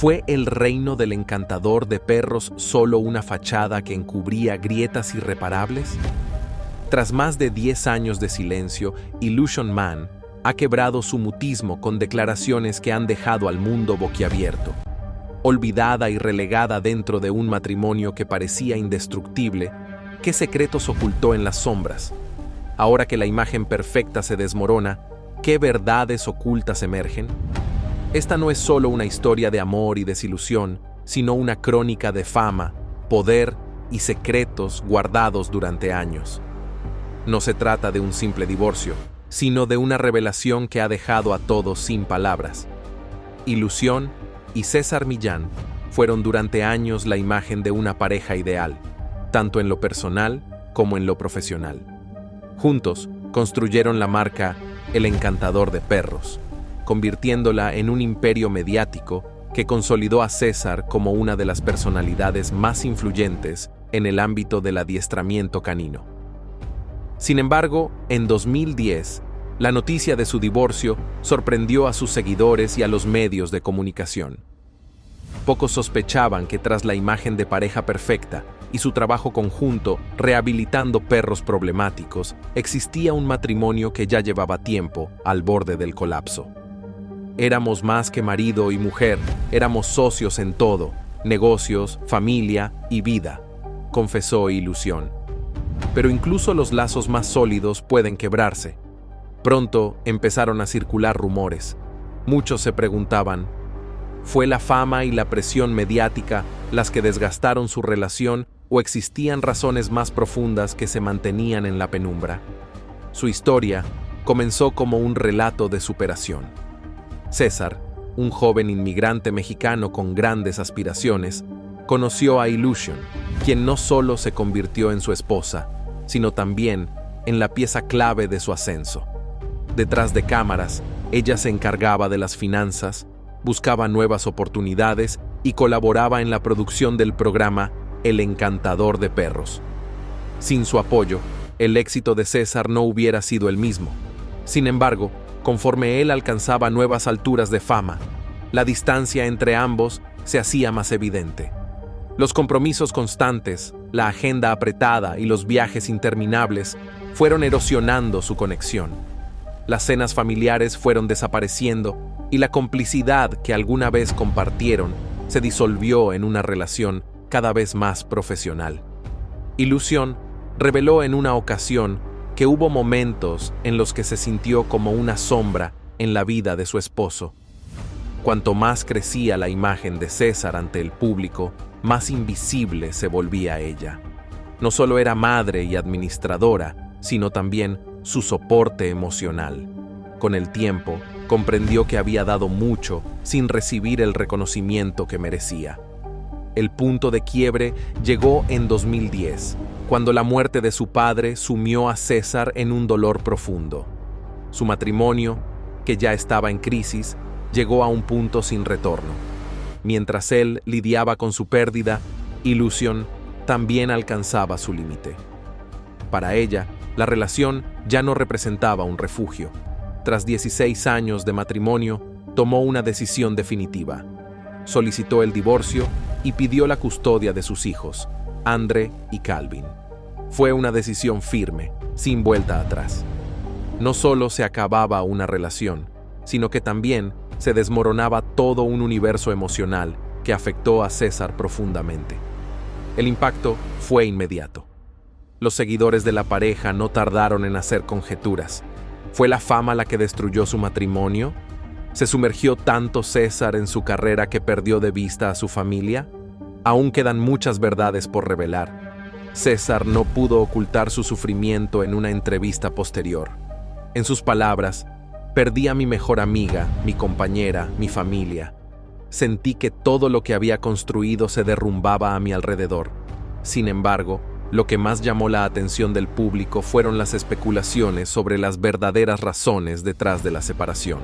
¿Fue el reino del encantador de perros solo una fachada que encubría grietas irreparables? Tras más de 10 años de silencio, Illusion Man ha quebrado su mutismo con declaraciones que han dejado al mundo boquiabierto. Olvidada y relegada dentro de un matrimonio que parecía indestructible, ¿qué secretos ocultó en las sombras? Ahora que la imagen perfecta se desmorona, ¿qué verdades ocultas emergen? Esta no es solo una historia de amor y desilusión, sino una crónica de fama, poder y secretos guardados durante años. No se trata de un simple divorcio, sino de una revelación que ha dejado a todos sin palabras. Illusion y César Millán fueron durante años la imagen de una pareja ideal, tanto en lo personal como en lo profesional. Juntos construyeron la marca El Encantador de Perros, convirtiéndola en un imperio mediático que consolidó a César como una de las personalidades más influyentes en el ámbito del adiestramiento canino. Sin embargo, en 2010, la noticia de su divorcio sorprendió a sus seguidores y a los medios de comunicación. Pocos sospechaban que tras la imagen de pareja perfecta y su trabajo conjunto rehabilitando perros problemáticos, existía un matrimonio que ya llevaba tiempo al borde del colapso. Éramos más que marido y mujer, éramos socios en todo, negocios, familia y vida, confesó Illusion. Pero incluso los lazos más sólidos pueden quebrarse. Pronto empezaron a circular rumores. Muchos se preguntaban, ¿fue la fama y la presión mediática las que desgastaron su relación o existían razones más profundas que se mantenían en la penumbra? Su historia comenzó como un relato de superación. César, un joven inmigrante mexicano con grandes aspiraciones, conoció a Illusion, quien no solo se convirtió en su esposa, sino también en la pieza clave de su ascenso. Detrás de cámaras, ella se encargaba de las finanzas, buscaba nuevas oportunidades y colaboraba en la producción del programa El Encantador de Perros. Sin su apoyo, el éxito de César no hubiera sido el mismo. Sin embargo, conforme él alcanzaba nuevas alturas de fama, la distancia entre ambos se hacía más evidente. Los compromisos constantes, la agenda apretada y los viajes interminables fueron erosionando su conexión. Las cenas familiares fueron desapareciendo y la complicidad que alguna vez compartieron se disolvió en una relación cada vez más profesional. Illusion reveló en una ocasión que hubo momentos en los que se sintió como una sombra en la vida de su esposo. Cuanto más crecía la imagen de César ante el público, más invisible se volvía ella. No solo era madre y administradora, sino también su soporte emocional. Con el tiempo, comprendió que había dado mucho sin recibir el reconocimiento que merecía. El punto de quiebre llegó en 2010, cuando la muerte de su padre sumió a César en un dolor profundo. Su matrimonio, que ya estaba en crisis, llegó a un punto sin retorno. Mientras él lidiaba con su pérdida, Illusion también alcanzaba su límite. Para ella, la relación ya no representaba un refugio. Tras 16 años de matrimonio, tomó una decisión definitiva. Solicitó el divorcio y pidió la custodia de sus hijos, Andre y Calvin. Fue una decisión firme, sin vuelta atrás. No solo se acababa una relación, sino que también se desmoronaba todo un universo emocional que afectó a César profundamente. El impacto fue inmediato. Los seguidores de la pareja no tardaron en hacer conjeturas. ¿Fue la fama la que destruyó su matrimonio? ¿Se sumergió tanto César en su carrera que perdió de vista a su familia? Aún quedan muchas verdades por revelar. César no pudo ocultar su sufrimiento en una entrevista posterior. En sus palabras, perdí a mi mejor amiga, mi compañera, mi familia. Sentí que todo lo que había construido se derrumbaba a mi alrededor. Sin embargo, lo que más llamó la atención del público fueron las especulaciones sobre las verdaderas razones detrás de la separación.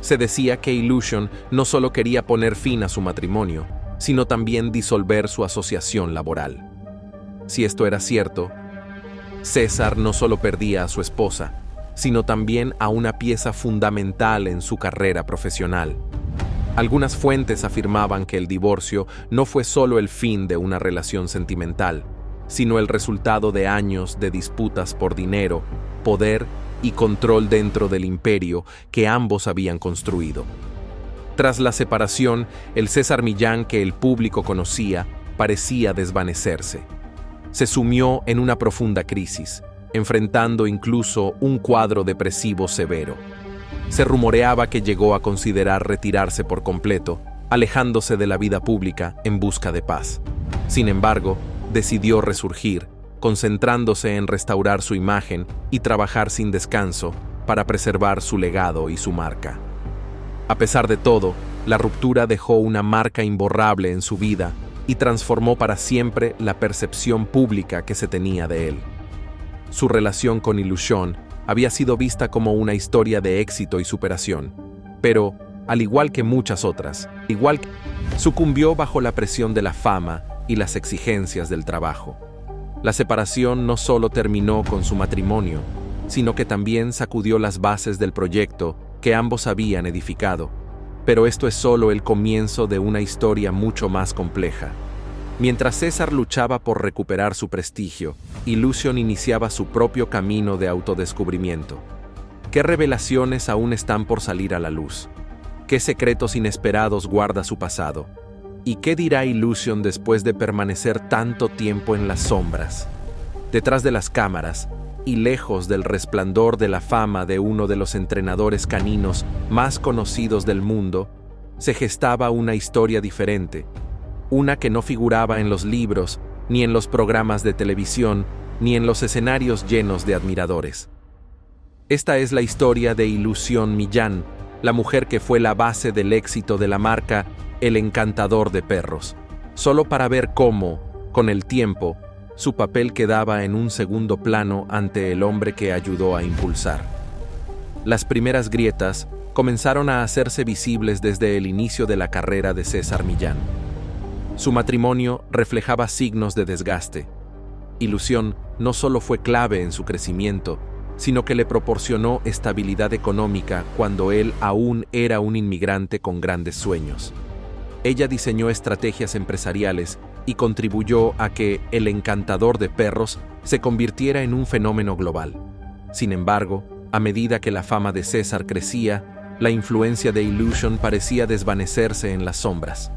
Se decía que Illusion no solo quería poner fin a su matrimonio, sino también disolver su asociación laboral. Si esto era cierto, César no solo perdía a su esposa, sino también a una pieza fundamental en su carrera profesional. Algunas fuentes afirmaban que el divorcio no fue solo el fin de una relación sentimental, sino el resultado de años de disputas por dinero, poder y control dentro del imperio que ambos habían construido. Tras la separación, el César Millán que el público conocía parecía desvanecerse. Se sumió en una profunda crisis, enfrentando incluso un cuadro depresivo severo. Se rumoreaba que llegó a considerar retirarse por completo, alejándose de la vida pública en busca de paz. Sin embargo, decidió resurgir, concentrándose en restaurar su imagen y trabajar sin descanso para preservar su legado y su marca. A pesar de todo, la ruptura dejó una marca imborrable en su vida y transformó para siempre la percepción pública que se tenía de él. Su relación con Illusion había sido vista como una historia de éxito y superación, pero, al igual que muchas otras, sucumbió bajo la presión de la fama y las exigencias del trabajo. La separación no solo terminó con su matrimonio, sino que también sacudió las bases del proyecto que ambos habían edificado. Pero esto es solo el comienzo de una historia mucho más compleja. Mientras César luchaba por recuperar su prestigio, Illusion iniciaba su propio camino de autodescubrimiento. ¿Qué revelaciones aún están por salir a la luz? ¿Qué secretos inesperados guarda su pasado? ¿Y qué dirá Illusion después de permanecer tanto tiempo en las sombras? Detrás de las cámaras, y lejos del resplandor de la fama de uno de los entrenadores caninos más conocidos del mundo, se gestaba una historia diferente, una que no figuraba en los libros, ni en los programas de televisión, ni en los escenarios llenos de admiradores. Esta es la historia de Illusion Millán, la mujer que fue la base del éxito de la marca El Encantador de Perros, solo para ver cómo, con el tiempo, su papel quedaba en un segundo plano ante el hombre que ayudó a impulsar. Las primeras grietas comenzaron a hacerse visibles desde el inicio de la carrera de César Millán. Su matrimonio reflejaba signos de desgaste. Illusion no solo fue clave en su crecimiento, sino que le proporcionó estabilidad económica cuando él aún era un inmigrante con grandes sueños. Ella diseñó estrategias empresariales y contribuyó a que El Encantador de Perros se convirtiera en un fenómeno global. Sin embargo, a medida que la fama de César crecía, la influencia de Illusion parecía desvanecerse en las sombras.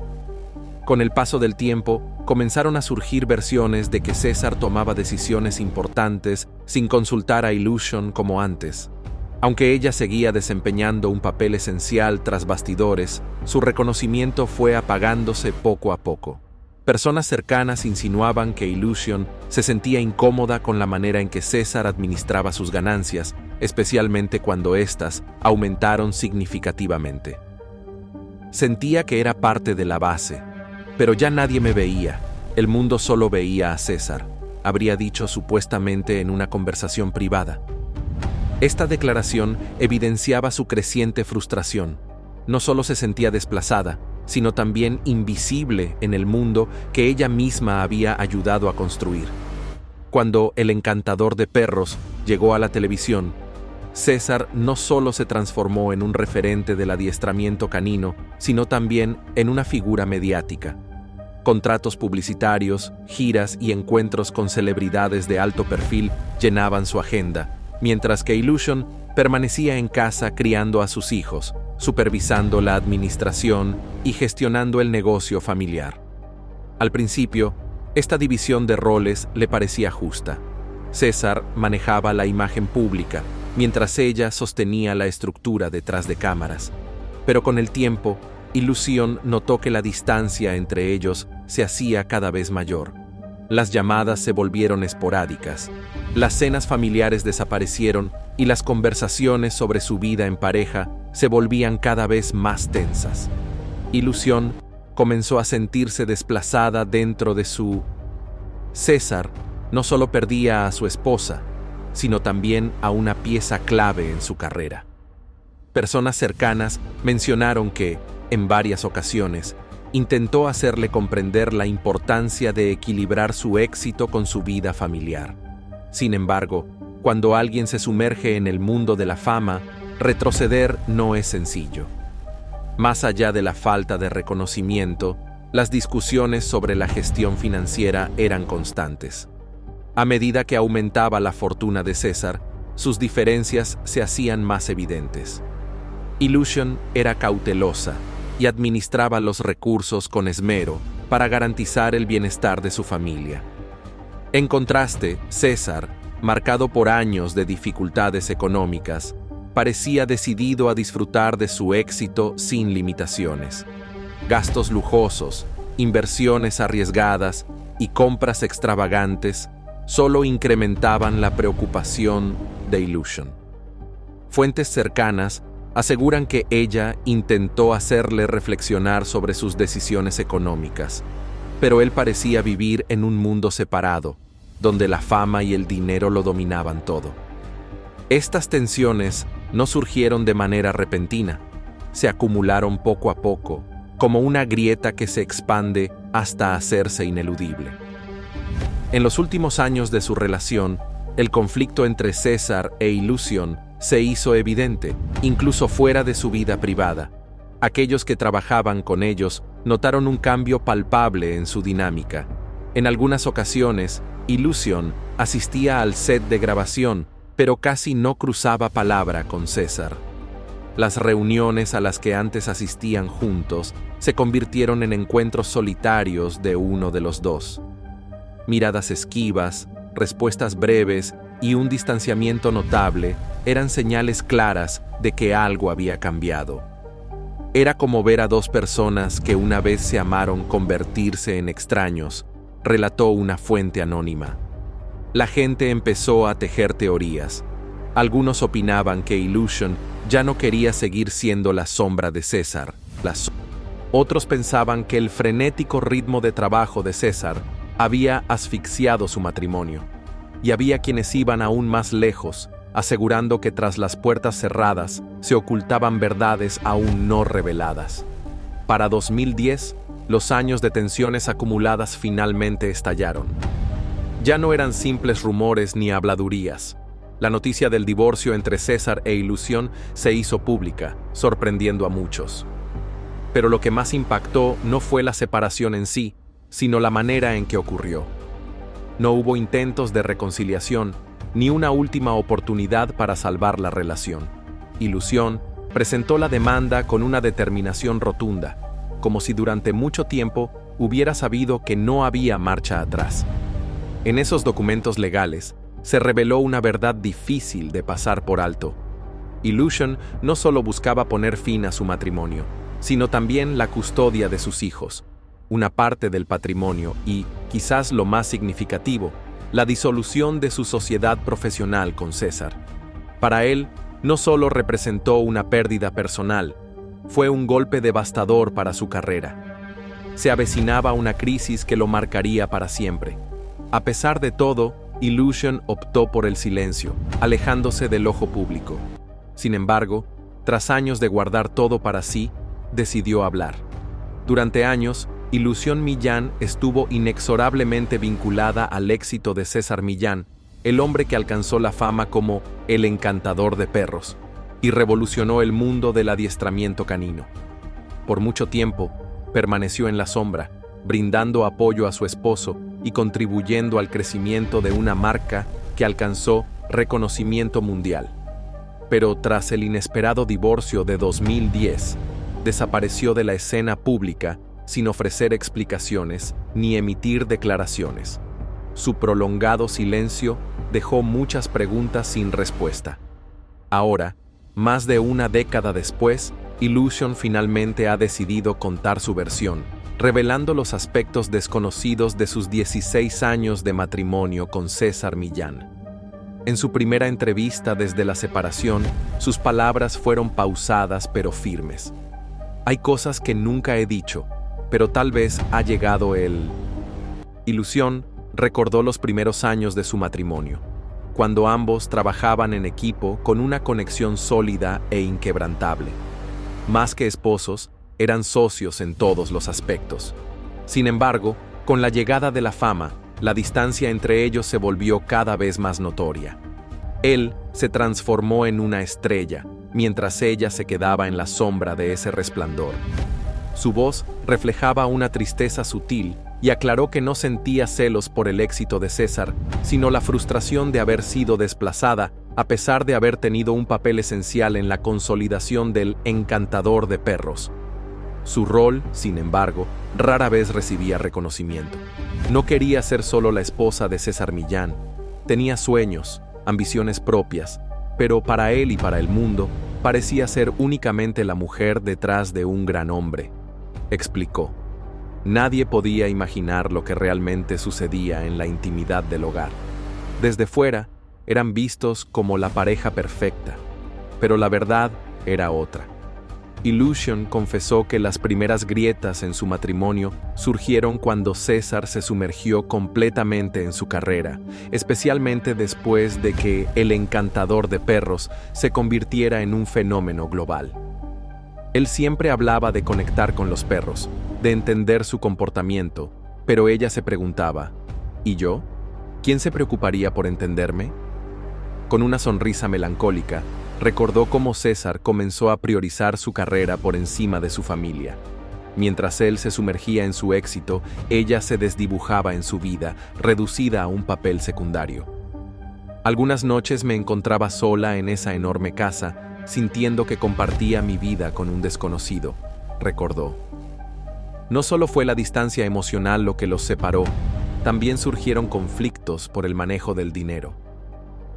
Con el paso del tiempo, comenzaron a surgir versiones de que César tomaba decisiones importantes sin consultar a Illusion como antes. Aunque ella seguía desempeñando un papel esencial tras bastidores, su reconocimiento fue apagándose poco a poco. Personas cercanas insinuaban que Illusion se sentía incómoda con la manera en que César administraba sus ganancias, especialmente cuando éstas aumentaron significativamente. Sentía que era parte de la base, pero ya nadie me veía, el mundo solo veía a César, habría dicho supuestamente en una conversación privada. Esta declaración evidenciaba su creciente frustración. No solo se sentía desplazada, sino también invisible en el mundo que ella misma había ayudado a construir. Cuando El Encantador de Perros llegó a la televisión, César no solo se transformó en un referente del adiestramiento canino, sino también en una figura mediática. Contratos publicitarios, giras y encuentros con celebridades de alto perfil llenaban su agenda, mientras que Illusion permanecía en casa criando a sus hijos, supervisando la administración y gestionando el negocio familiar. Al principio, esta división de roles le parecía justa. César manejaba la imagen pública, mientras ella sostenía la estructura detrás de cámaras. Pero con el tiempo, Illusion notó que la distancia entre ellos se hacía cada vez mayor. Las llamadas se volvieron esporádicas, las cenas familiares desaparecieron y las conversaciones sobre su vida en pareja se volvían cada vez más tensas. Illusion comenzó a sentirse desplazada dentro de su... César no solo perdía a su esposa, sino también a una pieza clave en su carrera. Personas cercanas mencionaron que, en varias ocasiones, intentó hacerle comprender la importancia de equilibrar su éxito con su vida familiar. Sin embargo, cuando alguien se sumerge en el mundo de la fama, retroceder no es sencillo. Más allá de la falta de reconocimiento, las discusiones sobre la gestión financiera eran constantes. A medida que aumentaba la fortuna de César, sus diferencias se hacían más evidentes. Lucian era cautelosa y administraba los recursos con esmero para garantizar el bienestar de su familia. En contraste, César, marcado por años de dificultades económicas, parecía decidido a disfrutar de su éxito sin limitaciones. Gastos lujosos, inversiones arriesgadas y compras extravagantes solo incrementaban la preocupación de Lucian. Fuentes cercanas aseguran que ella intentó hacerle reflexionar sobre sus decisiones económicas, pero él parecía vivir en un mundo separado, donde la fama y el dinero lo dominaban todo. Estas tensiones no surgieron de manera repentina, se acumularon poco a poco, como una grieta que se expande hasta hacerse ineludible. En los últimos años de su relación, el conflicto entre César e Lucian se hizo evidente, incluso fuera de su vida privada. Aquellos que trabajaban con ellos notaron un cambio palpable en su dinámica. En algunas ocasiones, Lucian asistía al set de grabación, pero casi no cruzaba palabra con César. Las reuniones a las que antes asistían juntos se convirtieron en encuentros solitarios de uno de los dos. Miradas esquivas, respuestas breves y un distanciamiento notable eran señales claras de que algo había cambiado. Era como ver a dos personas que una vez se amaron convertirse en extraños, relató una fuente anónima. La gente empezó a tejer teorías. Algunos opinaban que Lucian ya no quería seguir siendo la sombra de César. Otros pensaban que el frenético ritmo de trabajo de César había asfixiado su matrimonio. Y había quienes iban aún más lejos, asegurando que tras las puertas cerradas se ocultaban verdades aún no reveladas. Para 2010, los años de tensiones acumuladas finalmente estallaron. Ya no eran simples rumores ni habladurías. La noticia del divorcio entre César e Lucian se hizo pública, sorprendiendo a muchos. Pero lo que más impactó no fue la separación en sí, sino la manera en que ocurrió. No hubo intentos de reconciliación, ni una última oportunidad para salvar la relación. Lucian presentó la demanda con una determinación rotunda, como si durante mucho tiempo hubiera sabido que no había marcha atrás. En esos documentos legales se reveló una verdad difícil de pasar por alto. Lucian no solo buscaba poner fin a su matrimonio, sino también la custodia de sus hijos, una parte del patrimonio y, quizás lo más significativo, la disolución de su sociedad profesional con César. Para él, no solo representó una pérdida personal, fue un golpe devastador para su carrera. Se avecinaba una crisis que lo marcaría para siempre. A pesar de todo, Lucian optó por el silencio, alejándose del ojo público. Sin embargo, tras años de guardar todo para sí, decidió hablar. Durante años, Lucian Millán estuvo inexorablemente vinculada al éxito de César Millán, el hombre que alcanzó la fama como el encantador de perros, y revolucionó el mundo del adiestramiento canino. Por mucho tiempo, permaneció en la sombra, brindando apoyo a su esposo y contribuyendo al crecimiento de una marca que alcanzó reconocimiento mundial. Pero tras el inesperado divorcio de 2010, desapareció de la escena pública sin ofrecer explicaciones ni emitir declaraciones. Su prolongado silencio dejó muchas preguntas sin respuesta. Ahora, más de una década después, Lucian finalmente ha decidido contar su versión, revelando los aspectos desconocidos de sus 16 años de matrimonio con César Millán. En su primera entrevista desde la separación, sus palabras fueron pausadas pero firmes. Hay cosas que nunca he dicho, pero tal vez ha llegado el... Lucian recordó los primeros años de su matrimonio, cuando ambos trabajaban en equipo con una conexión sólida e inquebrantable. Más que esposos, eran socios en todos los aspectos. Sin embargo, con la llegada de la fama, la distancia entre ellos se volvió cada vez más notoria. Él se transformó en una estrella, mientras ella se quedaba en la sombra de ese resplandor. Su voz reflejaba una tristeza sutil y aclaró que no sentía celos por el éxito de César, sino la frustración de haber sido desplazada a pesar de haber tenido un papel esencial en la consolidación del encantador de perros. Su rol, sin embargo, rara vez recibía reconocimiento. No quería ser solo la esposa de César Millán. Tenía sueños, ambiciones propias, pero para él y para el mundo, parecía ser únicamente la mujer detrás de un gran hombre. Explicó. Nadie podía imaginar lo que realmente sucedía en la intimidad del hogar. Desde fuera, eran vistos como la pareja perfecta, pero la verdad era otra. Illusion confesó que las primeras grietas en su matrimonio surgieron cuando César se sumergió completamente en su carrera, especialmente después de que el encantador de perros se convirtiera en un fenómeno global. Él siempre hablaba de conectar con los perros, de entender su comportamiento, pero ella se preguntaba, ¿y yo? ¿Quién se preocuparía por entenderme? Con una sonrisa melancólica, recordó cómo César comenzó a priorizar su carrera por encima de su familia. Mientras él se sumergía en su éxito, ella se desdibujaba en su vida, reducida a un papel secundario. Algunas noches me encontraba sola en esa enorme casa, sintiendo que compartía mi vida con un desconocido, recordó. No solo fue la distancia emocional lo que los separó, también surgieron conflictos por el manejo del dinero.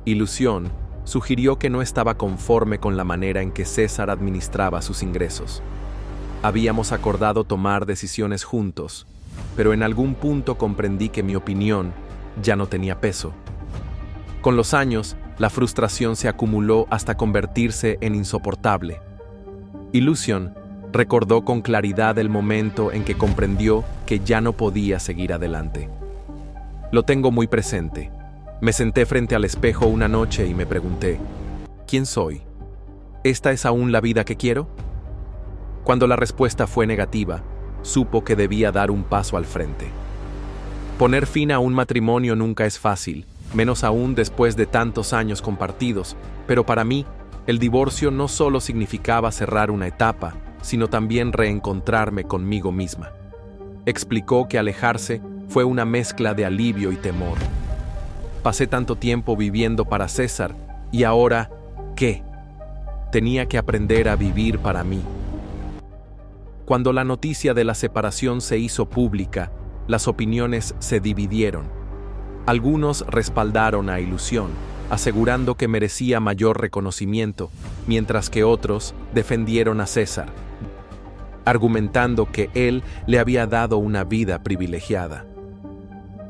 Illusion sugirió que no estaba conforme con la manera en que César administraba sus ingresos. Habíamos acordado tomar decisiones juntos, pero en algún punto comprendí que mi opinión ya no tenía peso. Con los años, la frustración se acumuló hasta convertirse en insoportable. Illusion recordó con claridad el momento en que comprendió que ya no podía seguir adelante. Lo tengo muy presente. Me senté frente al espejo una noche y me pregunté, ¿quién soy? ¿Esta es aún la vida que quiero? Cuando la respuesta fue negativa, supo que debía dar un paso al frente. Poner fin a un matrimonio nunca es fácil, menos aún después de tantos años compartidos, pero para mí, el divorcio no solo significaba cerrar una etapa, sino también reencontrarme conmigo misma. Explicó que alejarse fue una mezcla de alivio y temor. Pasé tanto tiempo viviendo para César, y ahora, ¿qué? Tenía que aprender a vivir para mí. Cuando la noticia de la separación se hizo pública, las opiniones se dividieron. Algunos respaldaron a Illusion, asegurando que merecía mayor reconocimiento, mientras que otros defendieron a César, argumentando que él le había dado una vida privilegiada.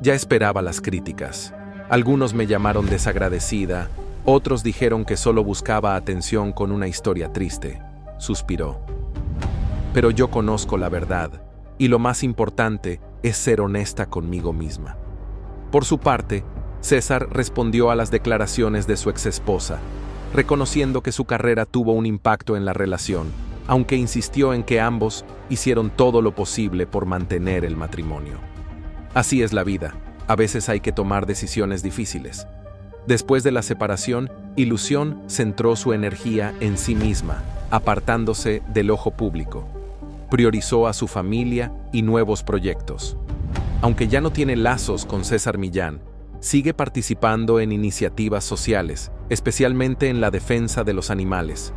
Ya esperaba las críticas. Algunos me llamaron desagradecida, otros dijeron que solo buscaba atención con una historia triste, suspiró. Pero yo conozco la verdad, y lo más importante es ser honesta conmigo misma. Por su parte, César respondió a las declaraciones de su exesposa, reconociendo que su carrera tuvo un impacto en la relación, aunque insistió en que ambos hicieron todo lo posible por mantener el matrimonio. Así es la vida. A veces hay que tomar decisiones difíciles. Después de la separación, Illusion centró su energía en sí misma, apartándose del ojo público. Priorizó a su familia y nuevos proyectos. Aunque ya no tiene lazos con César Millán, sigue participando en iniciativas sociales, especialmente en la defensa de los animales.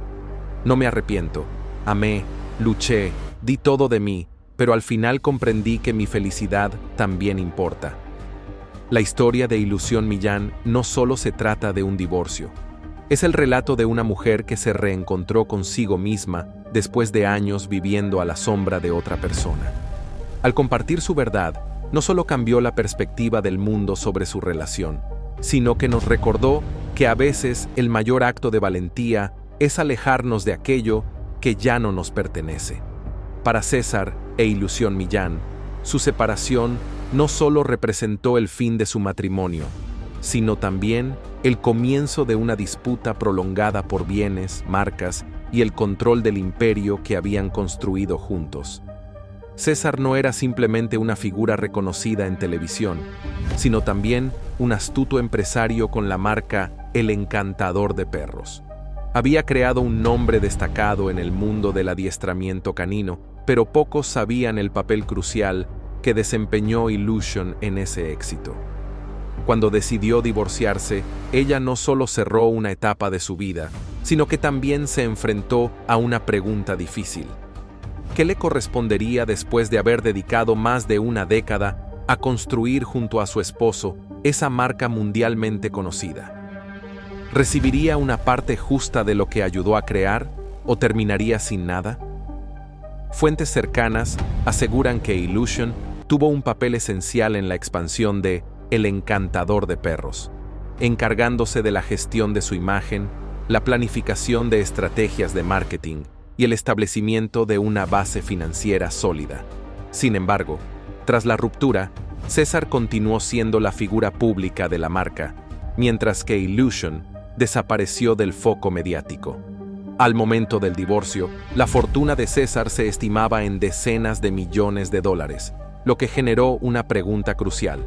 No me arrepiento. Amé, luché, di todo de mí, pero al final comprendí que mi felicidad también importa. La historia de Illusion Millán no solo se trata de un divorcio. Es el relato de una mujer que se reencontró consigo misma después de años viviendo a la sombra de otra persona. Al compartir su verdad, no solo cambió la perspectiva del mundo sobre su relación, sino que nos recordó que a veces el mayor acto de valentía es alejarnos de aquello que ya no nos pertenece. Para César e Illusion Millán, su separación no solo representó el fin de su matrimonio, sino también el comienzo de una disputa prolongada por bienes, marcas y el control del imperio que habían construido juntos. César no era simplemente una figura reconocida en televisión, sino también un astuto empresario con la marca El Encantador de Perros. Había creado un nombre destacado en el mundo del adiestramiento canino, pero pocos sabían el papel crucial que desempeñó Illusion en ese éxito. Cuando decidió divorciarse, ella no solo cerró una etapa de su vida, sino que también se enfrentó a una pregunta difícil. ¿Qué le correspondería después de haber dedicado más de una década a construir junto a su esposo esa marca mundialmente conocida? ¿Recibiría una parte justa de lo que ayudó a crear o terminaría sin nada? Fuentes cercanas aseguran que Illusion tuvo un papel esencial en la expansión de El Encantador de Perros, encargándose de la gestión de su imagen, la planificación de estrategias de marketing y el establecimiento de una base financiera sólida. Sin embargo, tras la ruptura, César continuó siendo la figura pública de la marca, mientras que Illusion desapareció del foco mediático. Al momento del divorcio, la fortuna de César se estimaba en decenas de millones de dólares, lo que generó una pregunta crucial.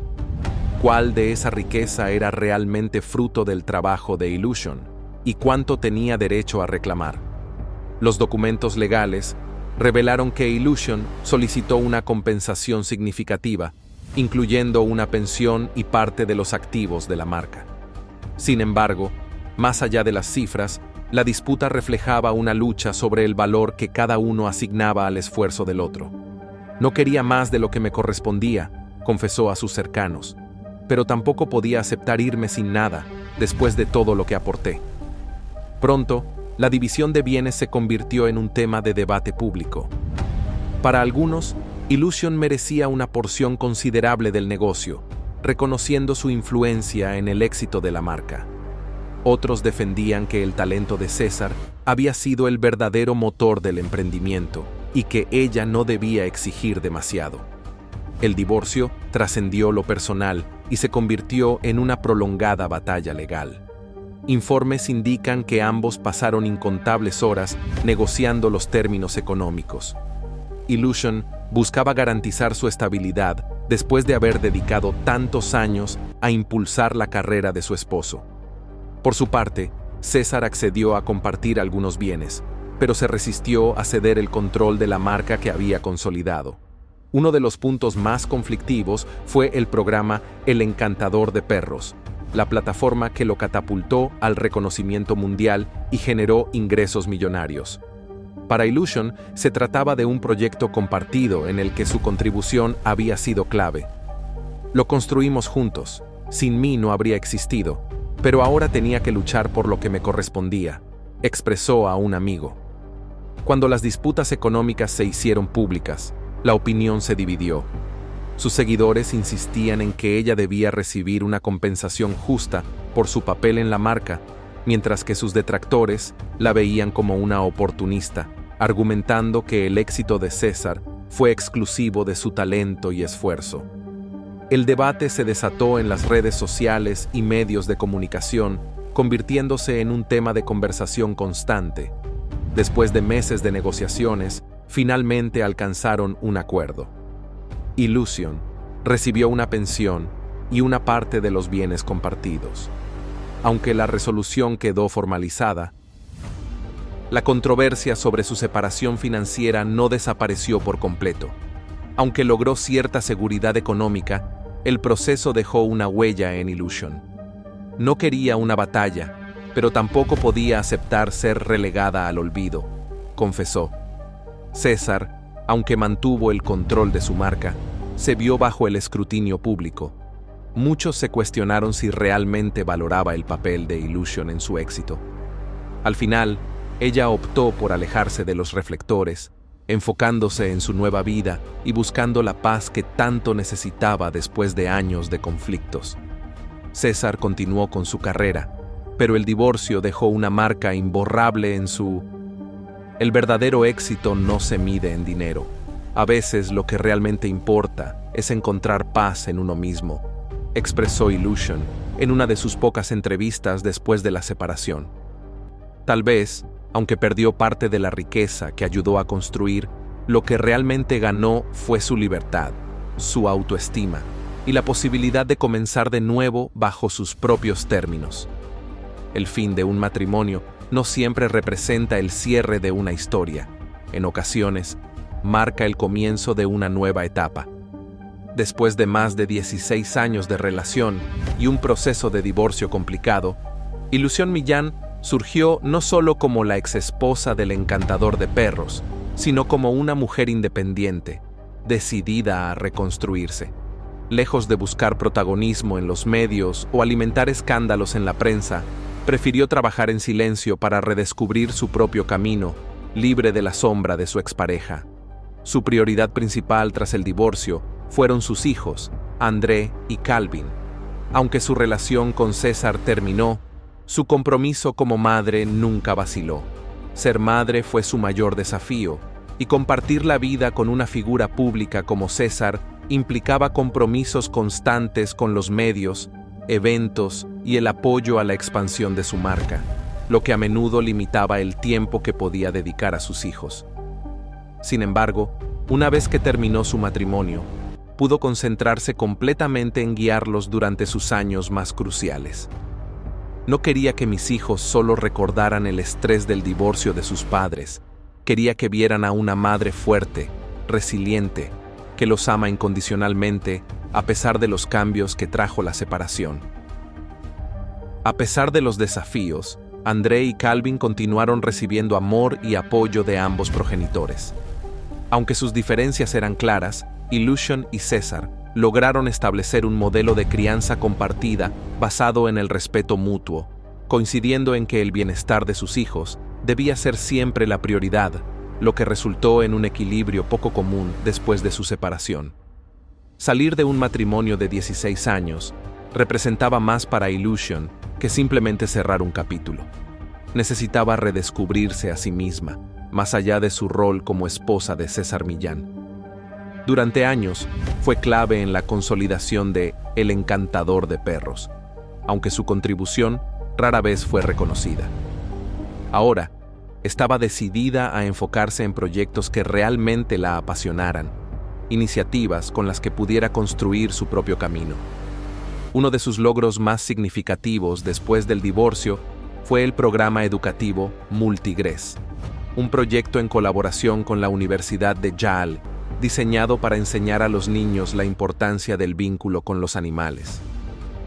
¿Cuál de esa riqueza era realmente fruto del trabajo de Illusion y cuánto tenía derecho a reclamar? Los documentos legales revelaron que Illusion solicitó una compensación significativa, incluyendo una pensión y parte de los activos de la marca. Sin embargo, más allá de las cifras, la disputa reflejaba una lucha sobre el valor que cada uno asignaba al esfuerzo del otro. No quería más de lo que me correspondía, confesó a sus cercanos, pero tampoco podía aceptar irme sin nada después de todo lo que aporté. Pronto, la división de bienes se convirtió en un tema de debate público. Para algunos, Illusion merecía una porción considerable del negocio, reconociendo su influencia en el éxito de la marca. Otros defendían que el talento de César había sido el verdadero motor del emprendimiento y que ella no debía exigir demasiado. El divorcio trascendió lo personal y se convirtió en una prolongada batalla legal. Informes indican que ambos pasaron incontables horas negociando los términos económicos. Illusion buscaba garantizar su estabilidad después de haber dedicado tantos años a impulsar la carrera de su esposo. Por su parte, César accedió a compartir algunos bienes, pero se resistió a ceder el control de la marca que había consolidado. Uno de los puntos más conflictivos fue el programa El Encantador de Perros, la plataforma que lo catapultó al reconocimiento mundial y generó ingresos millonarios. Para Illusion, se trataba de un proyecto compartido en el que su contribución había sido clave. Lo construimos juntos, sin mí no habría existido, pero ahora tenía que luchar por lo que me correspondía, expresó a un amigo. Cuando las disputas económicas se hicieron públicas, la opinión se dividió. Sus seguidores insistían en que ella debía recibir una compensación justa por su papel en la marca, mientras que sus detractores la veían como una oportunista, argumentando que el éxito de César fue exclusivo de su talento y esfuerzo. El debate se desató en las redes sociales y medios de comunicación, convirtiéndose en un tema de conversación constante. Después de meses de negociaciones, finalmente alcanzaron un acuerdo. Illusion recibió una pensión y una parte de los bienes compartidos. Aunque la resolución quedó formalizada, la controversia sobre su separación financiera no desapareció por completo. Aunque logró cierta seguridad económica, el proceso dejó una huella en Illusion. No quería una batalla, pero tampoco podía aceptar ser relegada al olvido, confesó. César, aunque mantuvo el control de su marca, se vio bajo el escrutinio público. Muchos se cuestionaron si realmente valoraba el papel de Illusion en su éxito. Al final, ella optó por alejarse de los reflectores, enfocándose en su nueva vida y buscando la paz que tanto necesitaba después de años de conflictos. César continuó con su carrera, pero el divorcio dejó una marca imborrable en su... El verdadero éxito no se mide en dinero. A veces lo que realmente importa es encontrar paz en uno mismo, expresó Illusion en una de sus pocas entrevistas después de la separación. Tal vez, aunque perdió parte de la riqueza que ayudó a construir, lo que realmente ganó fue su libertad, su autoestima y la posibilidad de comenzar de nuevo bajo sus propios términos. El fin de un matrimonio no siempre representa el cierre de una historia. En ocasiones, marca el comienzo de una nueva etapa. Después de más de 16 años de relación y un proceso de divorcio complicado, Illusion Millán surgió no solo como la exesposa del encantador de perros, sino como una mujer independiente, decidida a reconstruirse. Lejos de buscar protagonismo en los medios o alimentar escándalos en la prensa, prefirió trabajar en silencio para redescubrir su propio camino, libre de la sombra de su expareja. Su prioridad principal tras el divorcio fueron sus hijos, André y Calvin. Aunque su relación con César terminó, su compromiso como madre nunca vaciló. Ser madre fue su mayor desafío, y compartir la vida con una figura pública como César implicaba compromisos constantes con los medios, eventos y el apoyo a la expansión de su marca, lo que a menudo limitaba el tiempo que podía dedicar a sus hijos. Sin embargo, una vez que terminó su matrimonio, pudo concentrarse completamente en guiarlos durante sus años más cruciales. No quería que mis hijos solo recordaran el estrés del divorcio de sus padres. Quería que vieran a una madre fuerte, resiliente, que los ama incondicionalmente a pesar de los cambios que trajo la separación. A pesar de los desafíos, André y Calvin continuaron recibiendo amor y apoyo de ambos progenitores. Aunque sus diferencias eran claras, Illusion y César lograron establecer un modelo de crianza compartida basado en el respeto mutuo, coincidiendo en que el bienestar de sus hijos debía ser siempre la prioridad, lo que resultó en un equilibrio poco común después de su separación. Salir de un matrimonio de 16 años representaba más para Illusion que simplemente cerrar un capítulo. Necesitaba redescubrirse a sí misma, más allá de su rol como esposa de César Millán. Durante años, fue clave en la consolidación de El Encantador de Perros, aunque su contribución rara vez fue reconocida. Ahora, estaba decidida a enfocarse en proyectos que realmente la apasionaran, iniciativas con las que pudiera construir su propio camino. Uno de sus logros más significativos después del divorcio fue el programa educativo Multigres, un proyecto en colaboración con la Universidad de Yale, diseñado para enseñar a los niños la importancia del vínculo con los animales.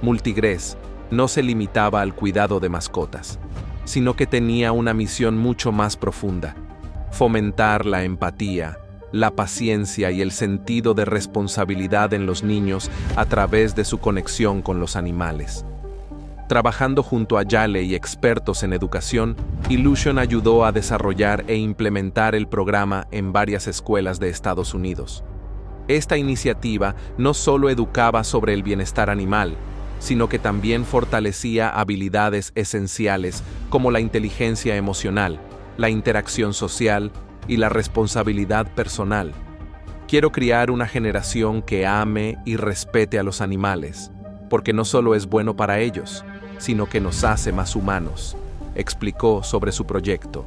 Multigres no se limitaba al cuidado de mascotas, sino que tenía una misión mucho más profunda: fomentar la empatía, la paciencia y el sentido de responsabilidad en los niños a través de su conexión con los animales. Trabajando junto a Yale y expertos en educación, Illusion ayudó a desarrollar e implementar el programa en varias escuelas de Estados Unidos. Esta iniciativa no solo educaba sobre el bienestar animal, sino que también fortalecía habilidades esenciales como la inteligencia emocional, la interacción social y la responsabilidad personal. Quiero criar una generación que ame y respete a los animales, porque no solo es bueno para ellos, sino que nos hace más humanos, explicó sobre su proyecto.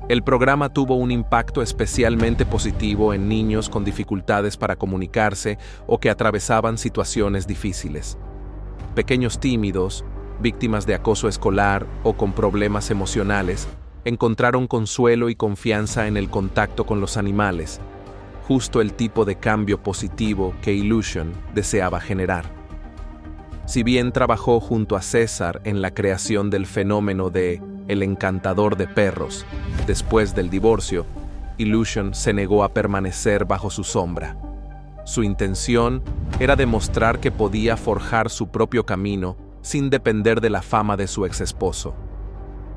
El programa tuvo un impacto especialmente positivo en niños con dificultades para comunicarse o que atravesaban situaciones difíciles. Pequeños tímidos, víctimas de acoso escolar o con problemas emocionales, encontraron consuelo y confianza en el contacto con los animales, justo el tipo de cambio positivo que Illusion deseaba generar. Si bien trabajó junto a César en la creación del fenómeno de El Encantador de Perros, después del divorcio, Illusion se negó a permanecer bajo su sombra. Su intención era demostrar que podía forjar su propio camino sin depender de la fama de su exesposo.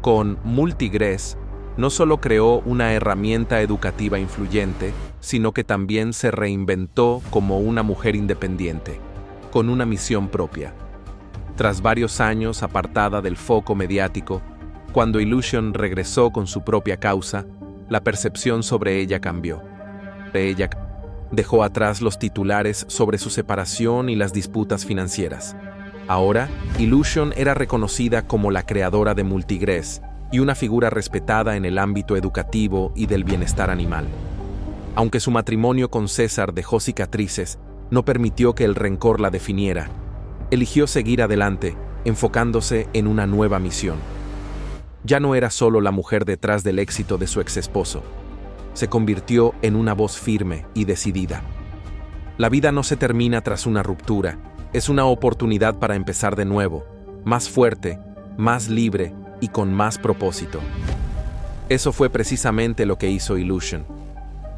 Con Multigres, no solo creó una herramienta educativa influyente, sino que también se reinventó como una mujer independiente, con una misión propia. Tras varios años apartada del foco mediático, cuando Illusion regresó con su propia causa, la percepción sobre ella cambió. Ella dejó atrás los titulares sobre su separación y las disputas financieras. Ahora, Illusion era reconocida como la creadora de Multigres y una figura respetada en el ámbito educativo y del bienestar animal. Aunque su matrimonio con César dejó cicatrices, no permitió que el rencor la definiera. Eligió seguir adelante, enfocándose en una nueva misión: Ya no era solo la mujer detrás del éxito de su exesposo. Se convirtió en una voz firme y decidida. La vida no se termina tras una ruptura, es una oportunidad para empezar de nuevo, más fuerte, más libre y con más propósito. Eso fue precisamente lo que hizo Illusion.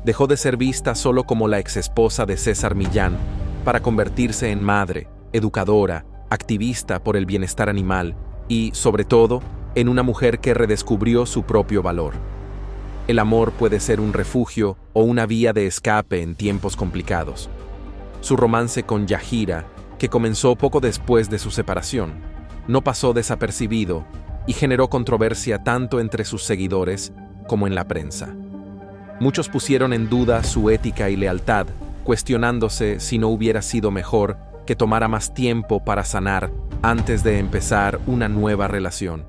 Dejó de ser vista solo como la exesposa de César Millán para convertirse en madre, educadora, activista por el bienestar animal y, sobre todo, en una mujer que redescubrió su propio valor. El amor puede ser un refugio o una vía de escape en tiempos complicados. Su romance con Yahira, que comenzó poco después de su separación, no pasó desapercibido y generó controversia tanto entre sus seguidores como en la prensa. Muchos pusieron en duda su ética y lealtad, cuestionándose si no hubiera sido mejor que tomara más tiempo para sanar antes de empezar una nueva relación.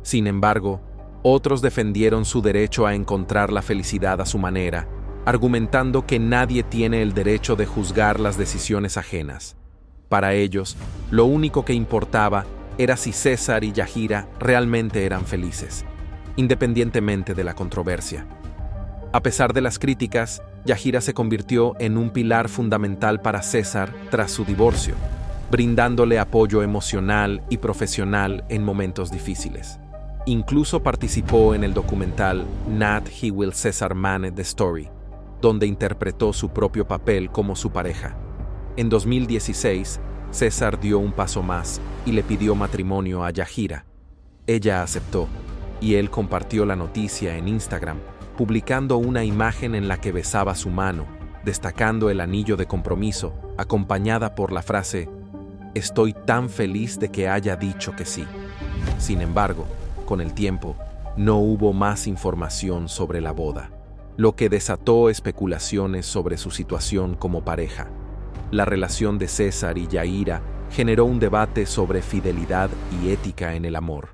Sin embargo, otros defendieron su derecho a encontrar la felicidad a su manera, argumentando que nadie tiene el derecho de juzgar las decisiones ajenas. Para ellos, lo único que importaba era si César y Yahira realmente eran felices, independientemente de la controversia. A pesar de las críticas, Yahira se convirtió en un pilar fundamental para César tras su divorcio, brindándole apoyo emocional y profesional en momentos difíciles. Incluso participó en el documental Nat He Will César Man The Story, donde interpretó su propio papel como su pareja. En 2016, César dio un paso más y le pidió matrimonio a Yahira. Ella aceptó, y él compartió la noticia en Instagram, publicando una imagen en la que besaba su mano, destacando el anillo de compromiso, acompañada por la frase: «Estoy tan feliz de que haya dicho que sí». Sin embargo, con el tiempo, no hubo más información sobre la boda, lo que desató especulaciones sobre su situación como pareja. La relación de César y Yahira generó un debate sobre fidelidad y ética en el amor.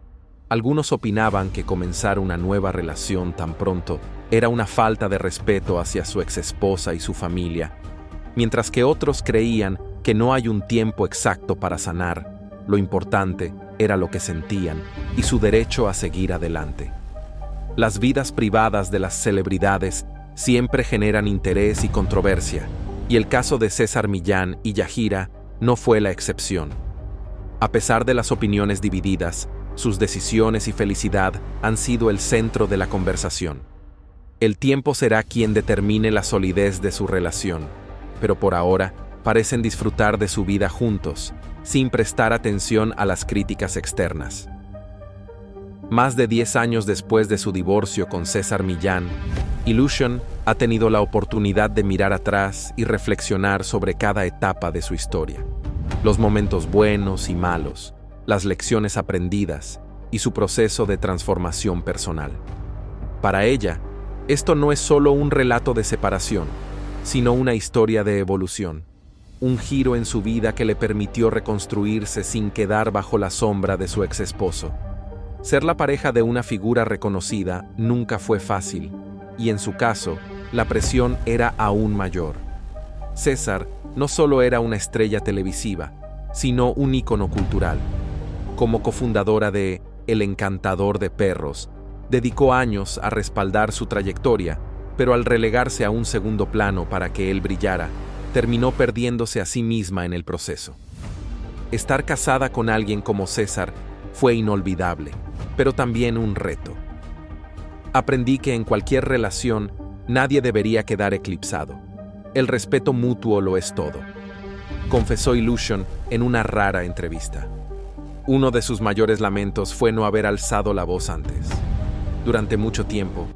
Algunos opinaban que comenzar una nueva relación tan pronto era una falta de respeto hacia su exesposa y su familia, mientras que otros creían que no hay un tiempo exacto para sanar. Lo importante era lo que sentían y su derecho a seguir adelante. Las vidas privadas de las celebridades siempre generan interés y controversia, y el caso de César Millán y Yahira no fue la excepción. A pesar de las opiniones divididas, sus decisiones y felicidad han sido el centro de la conversación. El tiempo será quien determine la solidez de su relación, pero por ahora parecen disfrutar de su vida juntos, sin prestar atención a las críticas externas. Más de 10 años después de su divorcio con César Millán, Illusion ha tenido la oportunidad de mirar atrás y reflexionar sobre cada etapa de su historia. Los momentos buenos y malos, las lecciones aprendidas y su proceso de transformación personal. Para ella, esto no es solo un relato de separación, sino una historia de evolución. Un giro en su vida que le permitió reconstruirse sin quedar bajo la sombra de su exesposo. Ser la pareja de una figura reconocida nunca fue fácil, y en su caso, la presión era aún mayor. César no solo era una estrella televisiva, sino un ícono cultural. Como cofundadora de El Encantador de Perros, dedicó años a respaldar su trayectoria, pero al relegarse a un segundo plano para que él brillara, terminó perdiéndose a sí misma en el proceso. Estar casada con alguien como César fue inolvidable, pero también un reto. Aprendí que en cualquier relación nadie debería quedar eclipsado. El respeto mutuo lo es todo, confesó Illusion en una rara entrevista. Uno de sus mayores lamentos fue no haber alzado la voz antes. Durante mucho tiempo,